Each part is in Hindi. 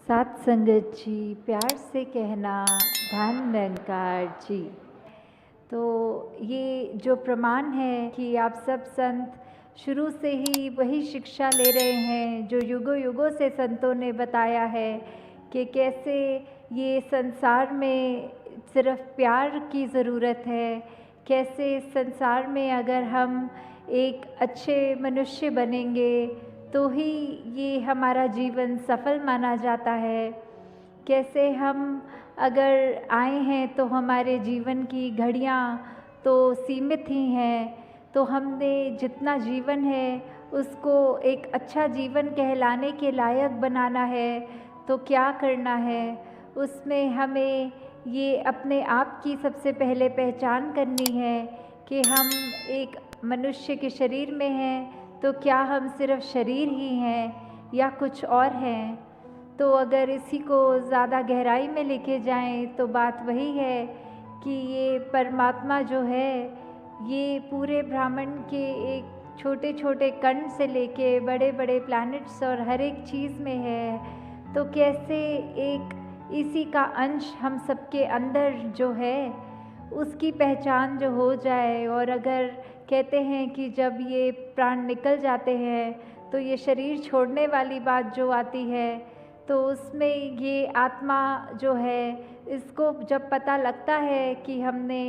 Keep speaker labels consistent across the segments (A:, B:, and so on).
A: सात संगत जी, प्यार से कहना धन निरंकार जी। तो ये जो प्रमाण है कि आप सब संत शुरू से ही वही शिक्षा ले रहे हैं जो युगों युगों से संतों ने बताया है कि कैसे ये संसार में सिर्फ प्यार की ज़रूरत है, कैसे इस संसार में अगर हम एक अच्छे मनुष्य बनेंगे तो ही ये हमारा जीवन सफल माना जाता है। कैसे हम अगर आए हैं तो हमारे जीवन की घड़ियाँ तो सीमित ही हैं, तो हमने जितना जीवन है उसको एक अच्छा जीवन कहलाने के लायक बनाना है तो क्या करना है। उसमें हमें ये अपने आप की सबसे पहले पहचान करनी है कि हम एक मनुष्य के शरीर में हैं तो क्या हम सिर्फ शरीर ही हैं या कुछ और हैं। तो अगर इसी को ज़्यादा गहराई में लेके जाएं तो बात वही है कि ये परमात्मा जो है ये पूरे ब्रह्मांड के एक छोटे छोटे कण से लेके बड़े बड़े प्लैनेट्स और हर एक चीज़ में है। तो कैसे एक इसी का अंश हम सबके अंदर जो है उसकी पहचान जो हो जाए। और अगर कहते हैं कि जब ये प्राण निकल जाते हैं तो ये शरीर छोड़ने वाली बात जो आती है तो उसमें ये आत्मा जो है इसको जब पता लगता है कि हमने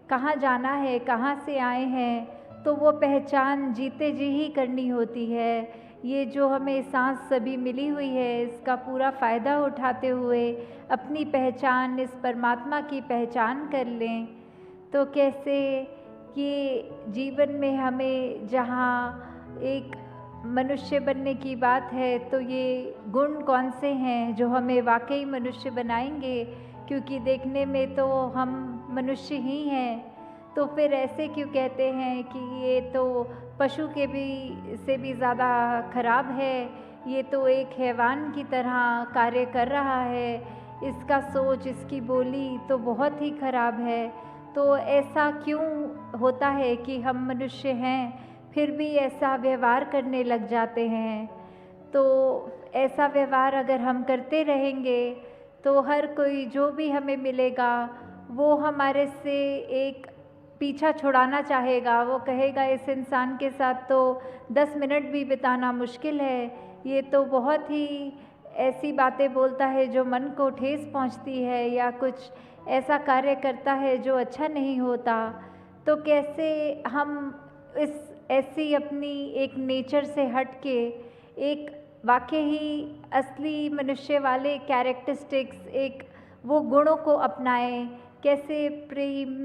A: कहाँ जाना है, कहाँ से आए हैं, तो वो पहचान जीते जी ही करनी होती है। ये जो हमें सांस सभी मिली हुई है इसका पूरा फ़ायदा उठाते हुए अपनी पहचान इस परमात्मा की पहचान कर लें। तो कैसे ये जीवन में हमें जहाँ एक मनुष्य बनने की बात है तो ये गुण कौन से हैं जो हमें वाकई मनुष्य बनाएंगे, क्योंकि देखने में तो हम मनुष्य ही हैं। तो फिर ऐसे क्यों कहते हैं कि ये तो पशु के भी से भी ज़्यादा खराब है, ये तो एक हैवान की तरह कार्य कर रहा है, इसका सोच इसकी बोली तो बहुत ही खराब है। तो ऐसा क्यों होता है कि हम मनुष्य हैं फिर भी ऐसा व्यवहार करने लग जाते हैं। तो ऐसा व्यवहार अगर हम करते रहेंगे तो हर कोई जो भी हमें मिलेगा वो हमारे से एक पीछा छुड़ाना चाहेगा। वो कहेगा इस इंसान के साथ तो 10 मिनट भी बिताना मुश्किल है, ये तो बहुत ही ऐसी बातें बोलता है जो मन को ठेस पहुंचती है या कुछ ऐसा कार्य करता है जो अच्छा नहीं होता। तो कैसे हम इस ऐसी अपनी एक नेचर से हट के एक वाकई ही असली मनुष्य वाले कैरेक्टरिस्टिक्स एक वो गुणों को अपनाएं। कैसे प्रेम,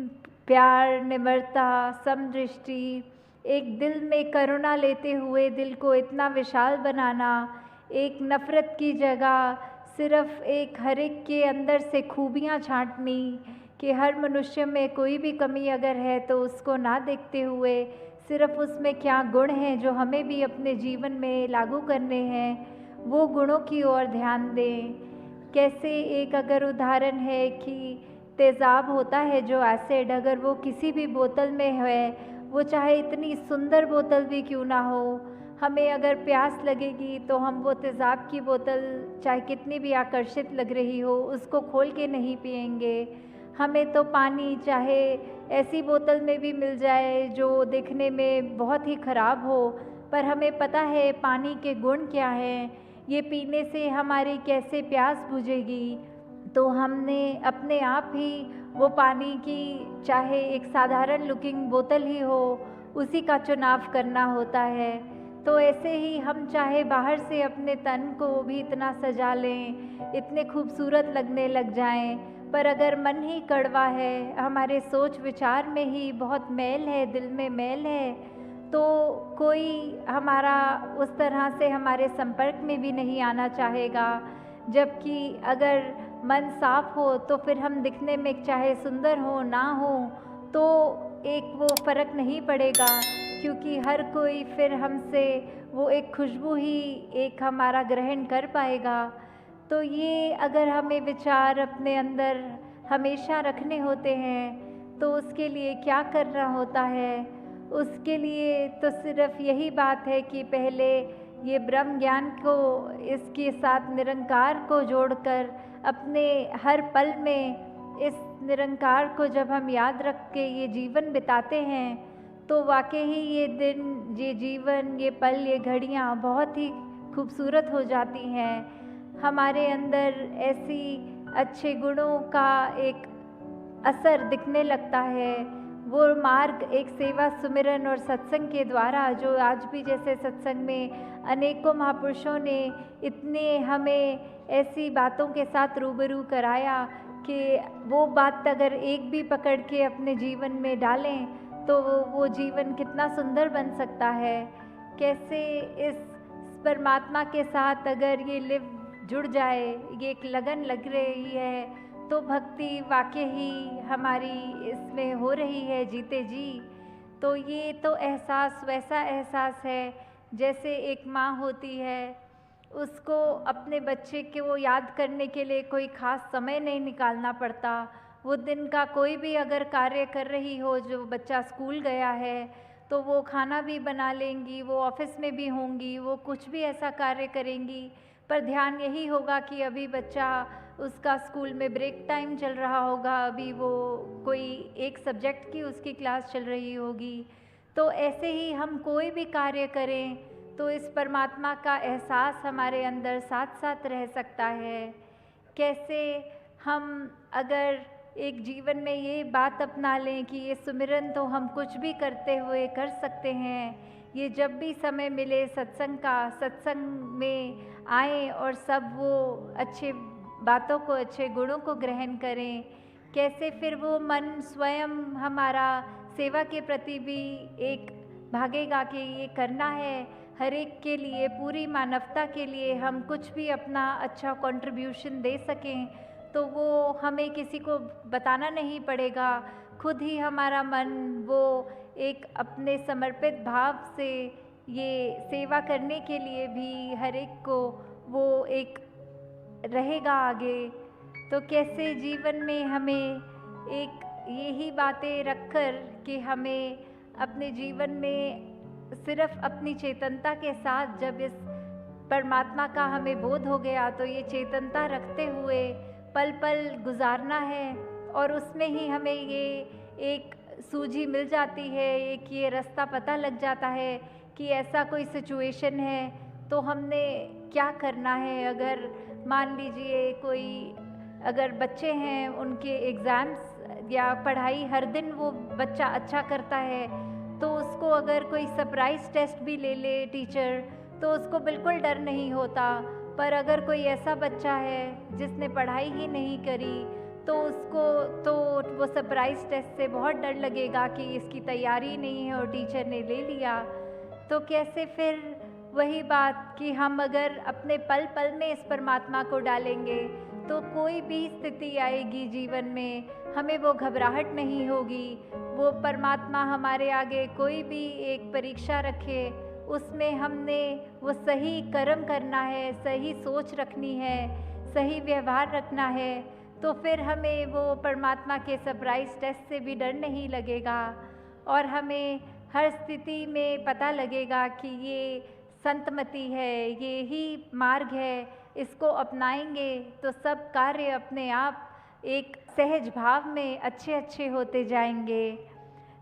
A: प्यार, निम्रता, समदृष्टि, एक दिल में करुणा लेते हुए दिल को इतना विशाल बनाना, एक नफ़रत की जगह सिर्फ एक हर एक के अंदर से खूबियाँ छांटनी कि हर मनुष्य में कोई भी कमी अगर है तो उसको ना देखते हुए सिर्फ उसमें क्या गुण हैं जो हमें भी अपने जीवन में लागू करने हैं, वो गुणों की ओर ध्यान दें। कैसे एक अगर उदाहरण है कि तेज़ाब होता है जो एसिड, अगर वो किसी भी बोतल में है, वो चाहे इतनी सुंदर बोतल भी क्यों ना हो, हमें अगर प्यास लगेगी तो हम वो तेज़ाब की बोतल चाहे कितनी भी आकर्षित लग रही हो उसको खोल के नहीं पिएंगे। हमें तो पानी चाहे ऐसी बोतल में भी मिल जाए जो देखने में बहुत ही ख़राब हो, पर हमें पता है पानी के गुण क्या हैं, ये पीने से हमारी कैसे प्यास बुझेगी। तो हमने अपने आप ही वो पानी की चाहे एक साधारण लुकिंग बोतल ही हो उसी का चुनाव करना होता है। तो ऐसे ही हम चाहे बाहर से अपने तन को भी इतना सजा लें, इतने खूबसूरत लगने लग जाएं, पर अगर मन ही कड़वा है, हमारे सोच विचार में ही बहुत मैल है, दिल में मैल है, तो कोई हमारा उस तरह से हमारे संपर्क में भी नहीं आना चाहेगा। जबकि अगर मन साफ हो तो फिर हम दिखने में चाहे सुंदर हो ना हो तो एक वो फ़र्क नहीं पड़ेगा, क्योंकि हर कोई फिर हमसे वो एक खुशबू ही एक हमारा ग्रहण कर पाएगा। तो ये अगर हमें विचार अपने अंदर हमेशा रखने होते हैं तो उसके लिए क्या करना होता है। उसके लिए तो सिर्फ यही बात है कि पहले ये ब्रह्म ज्ञान को इसके साथ निरंकार को जोड़कर अपने हर पल में इस निरंकार को जब हम याद रख के ये जीवन बिताते हैं तो वाकई ही ये दिन, ये जीवन, ये पल, ये घड़ियाँ बहुत ही खूबसूरत हो जाती हैं। हमारे अंदर ऐसी अच्छे गुणों का एक असर दिखने लगता है। वो मार्ग एक सेवा, सुमिरन और सत्संग के द्वारा, जो आज भी जैसे सत्संग में अनेकों महापुरुषों ने इतने हमें ऐसी बातों के साथ रूबरू कराया कि वो बात अगर एक भी पकड़ के अपने जीवन में डालें तो वो जीवन कितना सुंदर बन सकता है। कैसे इस परमात्मा के साथ अगर ये लिव जुड़ जाए, ये एक लगन लग रही है तो भक्ति वाकई ही हमारी इसमें हो रही है जीते जी। तो ये तो एहसास वैसा एहसास है जैसे एक माँ होती है, उसको अपने बच्चे के वो याद करने के लिए कोई ख़ास समय नहीं निकालना पड़ता। वो दिन का कोई भी अगर कार्य कर रही हो, जो बच्चा स्कूल गया है तो वो खाना भी बना लेंगी, वो ऑफिस में भी होंगी, वो कुछ भी ऐसा कार्य करेंगी, पर ध्यान यही होगा कि अभी बच्चा, उसका स्कूल में ब्रेक टाइम चल रहा होगा, अभी वो कोई एक सब्जेक्ट की उसकी क्लास चल रही होगी। तो ऐसे ही हम कोई भी कार्य करें तो इस परमात्मा का एहसास हमारे अंदर साथ साथ रह सकता है। कैसे हम अगर एक जीवन में ये बात अपना लें कि ये सुमिरन तो हम कुछ भी करते हुए कर सकते हैं, ये जब भी समय मिले सत्संग का, सत्संग में आएँ और सब वो अच्छे बातों को, अच्छे गुणों को ग्रहण करें। कैसे फिर वो मन स्वयं हमारा सेवा के प्रति भी एक भागेगा कि ये करना है, हर एक के लिए, पूरी मानवता के लिए हम कुछ भी अपना अच्छा कंट्रीब्यूशन दे सकें तो वो हमें किसी को बताना नहीं पड़ेगा। खुद ही हमारा मन वो एक अपने समर्पित भाव से ये सेवा करने के लिए भी हर एक को वो एक रहेगा आगे। तो कैसे जीवन में हमें एक यही बातें रखकर कि हमें अपने जीवन में सिर्फ अपनी चेतनता के साथ, जब इस परमात्मा का हमें बोध हो गया तो ये चेतनता रखते हुए पल पल गुजारना है और उसमें ही हमें ये एक सूझी मिल जाती है, एक ये रास्ता पता लग जाता है कि ऐसा कोई सिचुएशन है तो हमने क्या करना है। अगर मान लीजिए कोई, अगर बच्चे हैं उनके एग्ज़ाम्स या पढ़ाई हर दिन वो बच्चा अच्छा करता है तो उसको अगर कोई सरप्राइज़ टेस्ट भी ले ले टीचर तो उसको बिल्कुल डर नहीं होता। पर अगर कोई ऐसा बच्चा है जिसने पढ़ाई ही नहीं करी तो उसको तो वो सरप्राइज़ टेस्ट से बहुत डर लगेगा कि इसकी तैयारी नहीं है और टीचर ने ले लिया। तो कैसे फिर वही बात कि हम अगर अपने पल पल में इस परमात्मा को डालेंगे तो कोई भी स्थिति आएगी जीवन में हमें वो घबराहट नहीं होगी। वो परमात्मा हमारे आगे कोई भी एक परीक्षा रखे, उसमें हमने वो सही कर्म करना है, सही सोच रखनी है, सही व्यवहार रखना है, तो फिर हमें वो परमात्मा के सरप्राइज़ टेस्ट से भी डर नहीं लगेगा और हमें हर स्थिति में पता लगेगा कि ये संतमति है, ये ही मार्ग है, इसको अपनाएंगे तो सब कार्य अपने आप एक सहज भाव में अच्छे अच्छे होते जाएंगे।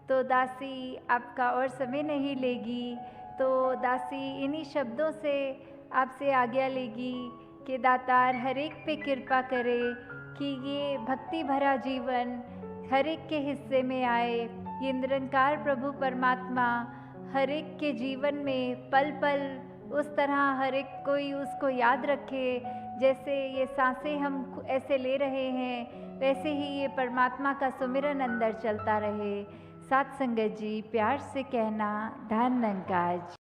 A: तो दासी आपका और समय नहीं लेगी, तो दासी इन्हीं शब्दों से आपसे आज्ञा लेगी कि दातार हर एक पे कृपा करे कि ये भक्ति भरा जीवन हर एक के हिस्से में आए। ये निरंकार प्रभु परमात्मा हर एक के जीवन में पल पल उस तरह हर एक कोई उसको याद रखे, जैसे ये सांसें हम ऐसे ले रहे हैं वैसे ही ये परमात्मा का सुमिरन अंदर चलता रहे। साथ संगत जी प्यार से कहना, धन निरंकार जी।